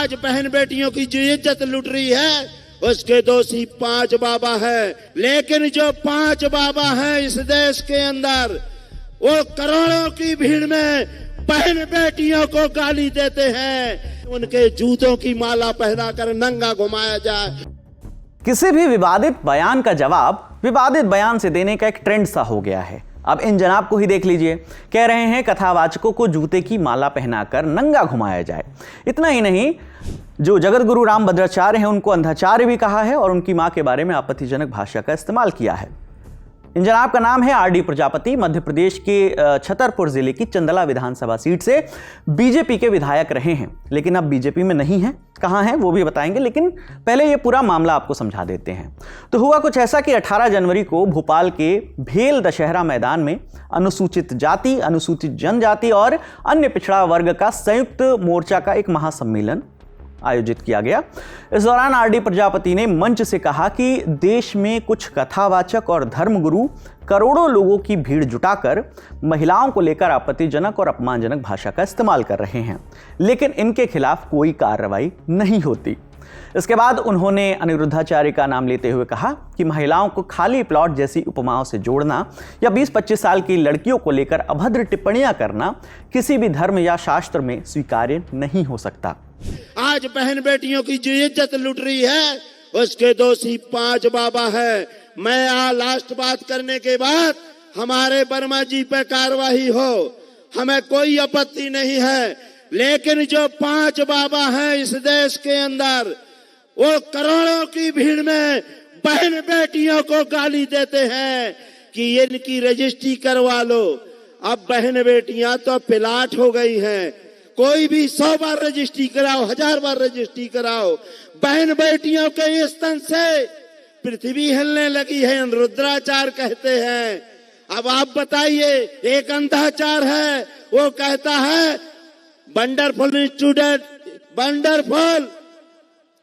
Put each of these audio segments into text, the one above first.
आज बहन बेटियों की जो इज्जत लुट रही है उसके दोषी 5 बाबा है। लेकिन जो 5 बाबा हैं इस देश के अंदर, वो करोड़ों की भीड़ में बहन बेटियों को गाली देते हैं। उनके जूतों की माला पहनाकर नंगा घुमाया जाए। किसी भी विवादित बयान का जवाब विवादित बयान से देने का एक ट्रेंड सा हो गया है। अब इन जनाब को ही देख लीजिए, कह रहे हैं कथावाचकों को जूते की माला पहनाकर नंगा घुमाया जाए। इतना ही नहीं, जो जगत गुरु रामभद्राचार्य हैं उनको अंधाचार्य भी कहा है और उनकी मां के बारे में आपत्तिजनक भाषा का इस्तेमाल किया है। इन जनाब का नाम है आरडी प्रजापति, मध्य प्रदेश के छतरपुर जिले की चंदला विधानसभा सीट से बीजेपी के विधायक रहे हैं, लेकिन अब बीजेपी में नहीं हैं। कहां हैं वो भी बताएंगे, लेकिन पहले ये पूरा मामला आपको समझा देते हैं। तो हुआ कुछ ऐसा कि 18 जनवरी को भोपाल के भेल दशहरा मैदान में अनुसूचित जाति, अनुसूचित जनजाति और अन्य पिछड़ा वर्ग का संयुक्त मोर्चा का एक महासम्मेलन आयोजित किया गया। इस दौरान आरडी प्रजापति ने मंच से कहा कि देश में कुछ कथावाचक और धर्मगुरु करोड़ों लोगों की भीड़ जुटाकर महिलाओं को लेकर आपत्तिजनक और अपमानजनक भाषा का इस्तेमाल कर रहे हैं, लेकिन इनके खिलाफ कोई कार्रवाई नहीं होती। इसके बाद उन्होंने अनिरुद्धाचार्य का नाम लेते हुए कहा कि महिलाओं को खाली प्लॉट जैसी उपमाओं से जोड़ना या 20-25 साल की लड़कियों को लेकर अभद्र टिप्पणियां करना किसी भी धर्म या शास्त्र में स्वीकार्य नहीं हो सकता। आज बहन बेटियों की जो इज्जत लुट रही है उसके दोषी 5 बाबा है। मैं लास्ट बात करने के बाद हमारे वर्मा जी पे कार्रवाई हो, हमें कोई आपत्ति नहीं है। लेकिन जो 5 बाबा हैं इस देश के अंदर, वो करोड़ों की भीड़ में बहन बेटियों को गाली देते हैं कि इनकी रजिस्ट्री करवा लो। अब बहन बेटियां तो पिलाट हो गई हैं। कोई भी 100 बार रजिस्ट्री कराओ, 1000 बार रजिस्ट्री कराओ, बहन बेटियों के स्तन से पृथ्वी हिलने लगी है, रुद्राचार कहते हैं। अब आप बताइए, एक अंधाचार है, वो कहता है wonderful student, wonderful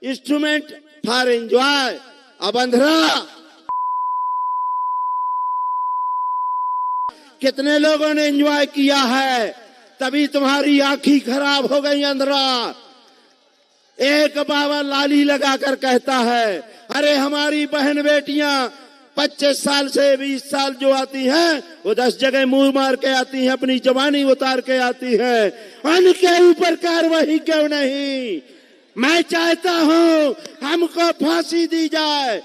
instrument for enjoy. अब अंधरा, कितने लोगों ने एंजॉय किया है, तभी तुम्हारी आंखी खराब हो गई अंधरा। एक बाबा लाली लगाकर कहता है, अरे हमारी बहन बेटियां 25 साल से 20 साल जो आती हैं वो 10 जगह मुंह मार के आती हैं, अपनी जवानी उतार के आती हैं। उनके ऊपर कार्रवाई क्यों नहीं? मैं चाहता हूं हमको फांसी दी जाए,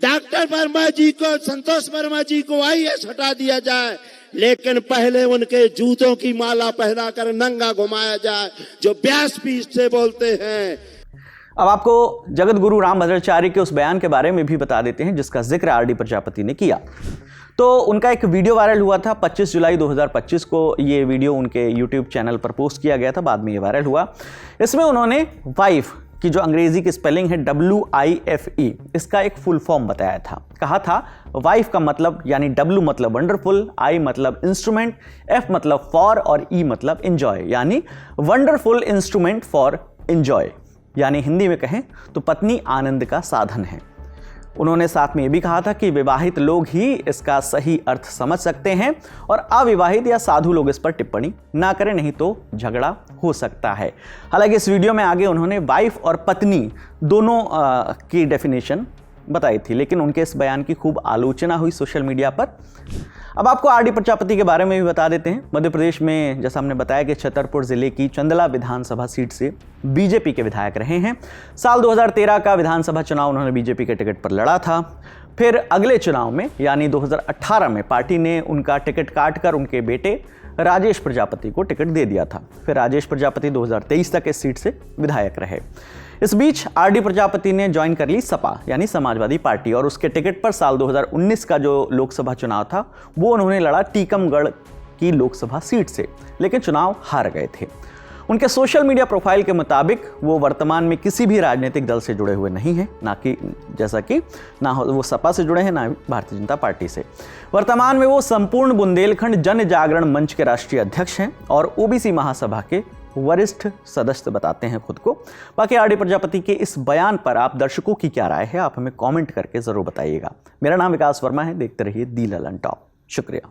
डॉक्टर वर्मा जी को, संतोष वर्मा जी को आईएएस हटा दिया जाए, लेकिन पहले उनके जूतों की माला पहनाकर नंगा घुमाया जाए, जो व्यासपीठ से बोलते हैं। अब आपको जगत गुरु रामभद्राचार्य के उस बयान के बारे में भी बता देते हैं जिसका जिक्र आरडी प्रजापति ने किया। तो उनका एक वीडियो वायरल हुआ था 25 जुलाई 2025 को। ये वीडियो उनके यूट्यूब चैनल पर पोस्ट किया गया था, बाद में ये वायरल हुआ। इसमें उन्होंने वाइफ की जो अंग्रेजी की स्पेलिंग है WIFE, इसका एक फुल फॉर्म बताया था। कहा था वाइफ का मतलब, यानी W मतलब वंडरफुल, I मतलब इंस्ट्रूमेंट, F मतलब फॉर और E मतलब एंजॉय, यानी वंडरफुल इंस्ट्रूमेंट फॉर एंजॉय, यानी हिंदी में कहें तो पत्नी आनंद का साधन है। उन्होंने साथ में ये भी कहा था कि विवाहित लोग ही इसका सही अर्थ समझ सकते हैं और अविवाहित या साधु लोग इस पर टिप्पणी ना करें, नहीं तो झगड़ा हो सकता है। हालांकि इस वीडियो में आगे उन्होंने वाइफ और पत्नी दोनों की डेफिनेशन बताई थी, लेकिन उनके इस बयान की खूब आलोचना हुई सोशल मीडिया पर। अब आपको आरडी प्रजापति के बारे में भी बता देते हैं। मध्य प्रदेश में जैसा हमने बताया कि छतरपुर जिले की चंदला विधानसभा सीट से बीजेपी के विधायक रहे हैं। साल 2013 का विधानसभा चुनाव उन्होंने बीजेपी के टिकट पर लड़ा था। फिर अगले चुनाव में यानी 2018 में पार्टी ने उनका टिकट काटकर उनके बेटे राजेश प्रजापति को टिकट दे दिया था। फिर राजेश प्रजापति 2023 तक इस सीट से विधायक रहे। इस बीच आरडी प्रजापति ने ज्वाइन कर ली सपा यानी समाजवादी पार्टी, और उसके टिकट पर साल 2019 का जो लोकसभा चुनाव था वो उन्होंने लड़ा टीकमगढ़ की लोकसभा सीट से, लेकिन चुनाव हार गए थे। उनके सोशल मीडिया प्रोफाइल के मुताबिक वो वर्तमान में किसी भी राजनीतिक दल से जुड़े हुए नहीं हैं, ना कि जैसा कि ना वो सपा से जुड़े हैं ना भारतीय जनता पार्टी से। वर्तमान में वो संपूर्ण बुंदेलखंड जन जागरण मंच के राष्ट्रीय अध्यक्ष हैं और ओबीसी महासभा के वरिष्ठ सदस्य बताते हैं खुद को। बाकी आरडी प्रजापति के इस बयान पर आप दर्शकों की क्या राय है, आप हमें कमेंट करके जरूर बताइएगा। मेरा नाम विकास वर्मा है, देखते रहिए दी ललन टॉप। शुक्रिया।